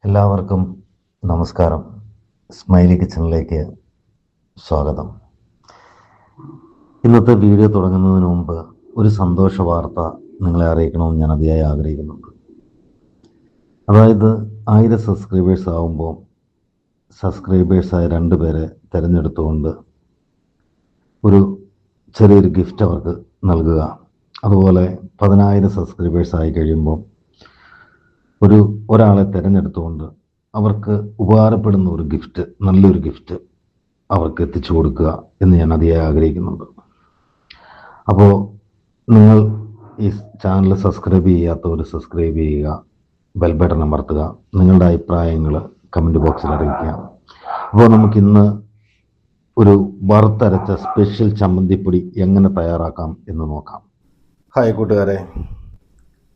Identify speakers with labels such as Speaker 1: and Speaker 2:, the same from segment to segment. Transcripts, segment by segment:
Speaker 1: എല്ലാവർക്കും നമസ്കാരം. സ്മൈലി കിച്ചണിലേക്ക് സ്വാഗതം. ഇന്നത്തെ വീഡിയോ തുടങ്ങുന്നതിന് മുമ്പ് ഒരു സന്തോഷ വാർത്ത നിങ്ങളെ അറിയിക്കണമെന്ന് ഞാൻ അതിയായി ആഗ്രഹിക്കുന്നുണ്ട്. അതായത് 1000 സബ്സ്ക്രൈബേഴ്സ് ആകുമ്പോൾ സബ്സ്ക്രൈബേഴ്സായ 2 പേരെ തിരഞ്ഞെടുത്തുകൊണ്ട് ഒരു ചെറിയൊരു ഗിഫ്റ്റ് അവർക്ക് നൽകുക. അതുപോലെ 10000 സബ്സ്ക്രൈബേഴ്സ് ആയി കഴിയുമ്പോൾ ഒരാളെ തിരഞ്ഞെടുത്തുകൊണ്ട് അവർക്ക് ഉപകാരപ്പെടുന്ന ഒരു ഗിഫ്റ്റ്, നല്ലൊരു ഗിഫ്റ്റ് അവർക്ക് എത്തിച്ചു കൊടുക്കുക എന്ന് ഞാൻ അതിയായി ആഗ്രഹിക്കുന്നുണ്ട്. അപ്പോൾ നിങ്ങൾ ഈ ചാനൽ സബ്സ്ക്രൈബ് ചെയ്യാത്തവർ സബ്സ്ക്രൈബ് ചെയ്യുക, ബെൽ ബട്ടൺ അമർത്തുക, നിങ്ങളുടെ അഭിപ്രായങ്ങൾ കമൻറ്റ് ബോക്സിൽ അറിയിക്കുക. അപ്പോൾ നമുക്കിന്ന് ഒരു വറുത്തരച്ച സ്പെഷ്യൽ ചമ്മന്തിപ്പൊടി എങ്ങനെ തയ്യാറാക്കാം എന്ന് നോക്കാം. ഹായ് കൂട്ടുകാരെ,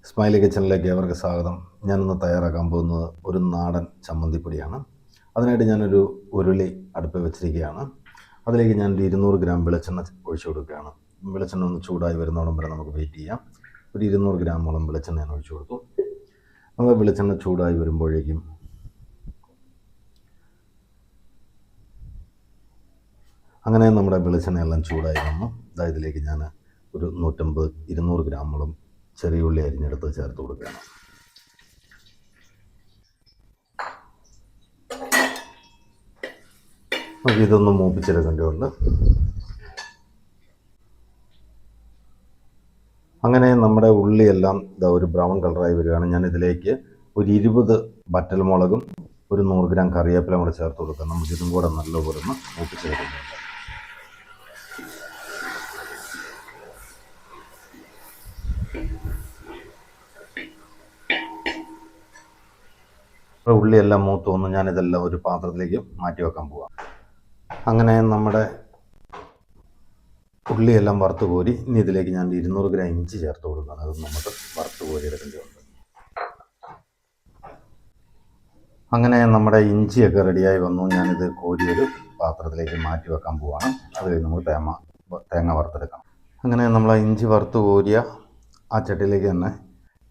Speaker 1: സ്മൈലി കിച്ചണിലേക്ക് അവർക്ക് സ്വാഗതം. ഞാനിന്ന് തയ്യാറാക്കാൻ പോകുന്നത് ഒരു നാടൻ ചമ്മന്തിപ്പൊടിയാണ്. അതിനായിട്ട് ഞാനൊരു ഉരുളി അടുപ്പിൽ വെച്ചിരിക്കുകയാണ്. അതിലേക്ക് ഞാൻ 200 ഗ്രാം വെളിച്ചെണ്ണ ഒഴിച്ചു കൊടുക്കുകയാണ്. വെളിച്ചെണ്ണ ഒന്ന് ചൂടായി വരുന്നോളം വരെ നമുക്ക് വെയിറ്റ് ചെയ്യാം. ഒരു 200 ഗ്രാമോളം വെളിച്ചെണ്ണ ഞാൻ ഒഴിച്ചു കൊടുത്തു. നമ്മൾ വെളിച്ചെണ്ണ ചൂടായി വരുമ്പോഴേക്കും അങ്ങനെ നമ്മുടെ വെളിച്ചെണ്ണയെല്ലാം ചൂടായി വന്നു. ഇതിലേക്ക് ഞാൻ ഒരു 150-200 ഗ്രാമോളം ചെറിയ ഉള്ളി അരിഞ്ഞെടുത്ത് ചേർത്ത് കൊടുക്കുകയാണ്. നമുക്ക് ഇതൊന്ന് മൂപ്പിച്ചെടുക്കേണ്ടതുണ്ട്. അങ്ങനെ നമ്മുടെ ഉള്ളിയെല്ലാം ഒരു ബ്രൗൺ കളറായി വരികയാണ്. ഞാൻ ഇതിലേക്ക് ഒരു 20 വറ്റൽമുളകും ഒരു 100 ഗ്രാം കറിവേപ്പില കൂടെ ചേർത്ത് കൊടുക്കാം. നമുക്കിതും കൂടെ നല്ലപോലെ ഒന്ന് മൂപ്പിച്ചെടുക്കുന്നുണ്ട്. ഉള്ളിയെല്ലാം മൂത്ത് വന്ന് ഞാനിതെല്ലാം ഒരു പാത്രത്തിലേക്ക് മാറ്റി വെക്കാൻ പോവാം. അങ്ങനെ നമ്മുടെ ഉള്ളിയെല്ലാം വറുത്ത് കോരി ഇനി ഇതിലേക്ക് ഞാൻ 200 ഗ്രാം ഇഞ്ചി ചേർത്ത് കൊടുക്കുകയാണ്. അത് നമുക്ക് വറുത്ത് കോരി എടുക്കേണ്ടതുണ്ട്. അങ്ങനെ നമ്മുടെ ഇഞ്ചിയൊക്കെ റെഡിയായി വന്നു. ഞാനിത് കോരിയൊരു പാത്രത്തിലേക്ക് മാറ്റി വെക്കാൻ പോവാണ്. അത് കഴിഞ്ഞ് നമുക്ക് തേങ്ങ വറുത്തെടുക്കണം. അങ്ങനെ നമ്മൾ ഇഞ്ചി വറുത്ത് കോരിയ ആ ചട്ടിയിലേക്ക് തന്നെ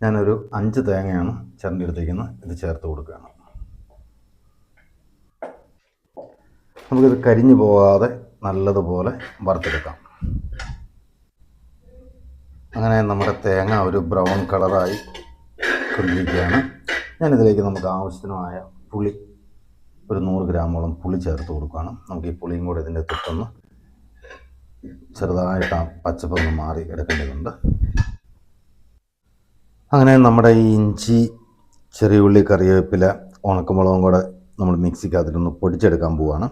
Speaker 1: ഞാനൊരു 5 തേങ്ങയാണ് ചിരണ്ടിയെടുത്തിരിക്കുന്നത്. ഇത് ചേർത്ത് കൊടുക്കുകയാണ്. നമുക്കിത് കരിഞ്ഞു പോകാതെ നല്ലതുപോലെ വറുത്തെടുക്കാം. അങ്ങനെ നമ്മുടെ തേങ്ങ ഒരു ബ്രൗൺ കളറായി കൊണ്ടിരിക്കുകയാണ്. ഞാനിതിലേക്ക് നമുക്ക് ആവശ്യത്തിനായ പുളി ഒരു 100 ഗ്രാമോളം പുളി ചേർത്ത് കൊടുക്കുകയാണ്. നമുക്ക് ഈ പുളിയും കൂടെ ഇതിൻ്റെ തൊട്ടൊന്ന് ചെറുതായിട്ട് പച്ചപ്പൊന്ന് മാറി എടുക്കേണ്ടതുണ്ട്. അങ്ങനെ നമ്മുടെ ഈ ഇഞ്ചി, ചെറിയ ഉള്ളി, കറിവേപ്പില, ഉണക്കമുളകും കൂടെ നമ്മൾ മിക്സിക്കകത്തിട്ടൊന്ന് പൊടിച്ചെടുക്കാൻ പോവുകയാണ്.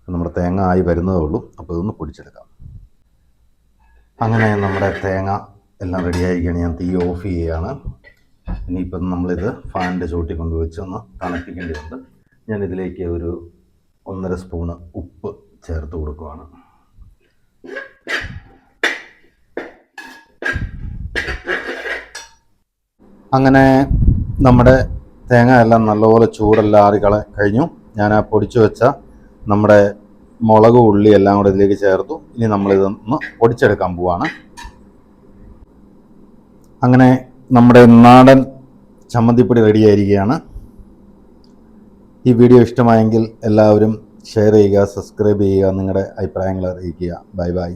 Speaker 1: നമ്മുടെ തേങ്ങ ആയി വരുന്നതേ ഉള്ളൂ. അപ്പോൾ ഇതൊന്ന് പൊടിച്ചെടുക്കാം. അങ്ങനെ നമ്മുടെ തേങ്ങ എല്ലാം റെഡിയായിരിക്കുകയാണ്. ഞാൻ തീ ഓഫ് ചെയ്യുകയാണ്. ഇനിയിപ്പം നമ്മളിത് ഫാനിൻ്റെ ചുവട്ടിൽ കൊണ്ടുവച്ച് ഒന്ന് തണുപ്പിക്കേണ്ടതുണ്ട്. ഞാനിതിലേക്ക് ഒരു 1.5 സ്പൂണ് ഉപ്പ് ചേർത്ത് കൊടുക്കുകയാണ്. അങ്ങനെ നമ്മുടെ തേങ്ങ എല്ലാം നല്ലപോലെ ചൂടെല്ലാം കഴിഞ്ഞു. ഞാൻ ആ പൊടിച്ചു വെച്ച നമ്മുടെ മുളക്, ഉള്ളി എല്ലാം കൂടെ ഇതിലേക്ക് ചേർത്തു. ഇനി നമ്മളിതൊന്ന് പൊടിച്ചെടുക്കാൻ പോവാണ്. അങ്ങനെ നമ്മുടെ നാടൻ ചമ്മന്തിപ്പൊടി റെഡിയായിരിക്കുകയാണ്. ഈ വീഡിയോ ഇഷ്ടമായെങ്കിൽ എല്ലാവരും ഷെയർ ചെയ്യുക, സബ്സ്ക്രൈബ് ചെയ്യുക, നിങ്ങളുടെ അഭിപ്രായങ്ങൾ അറിയിക്കുക. Bye bye.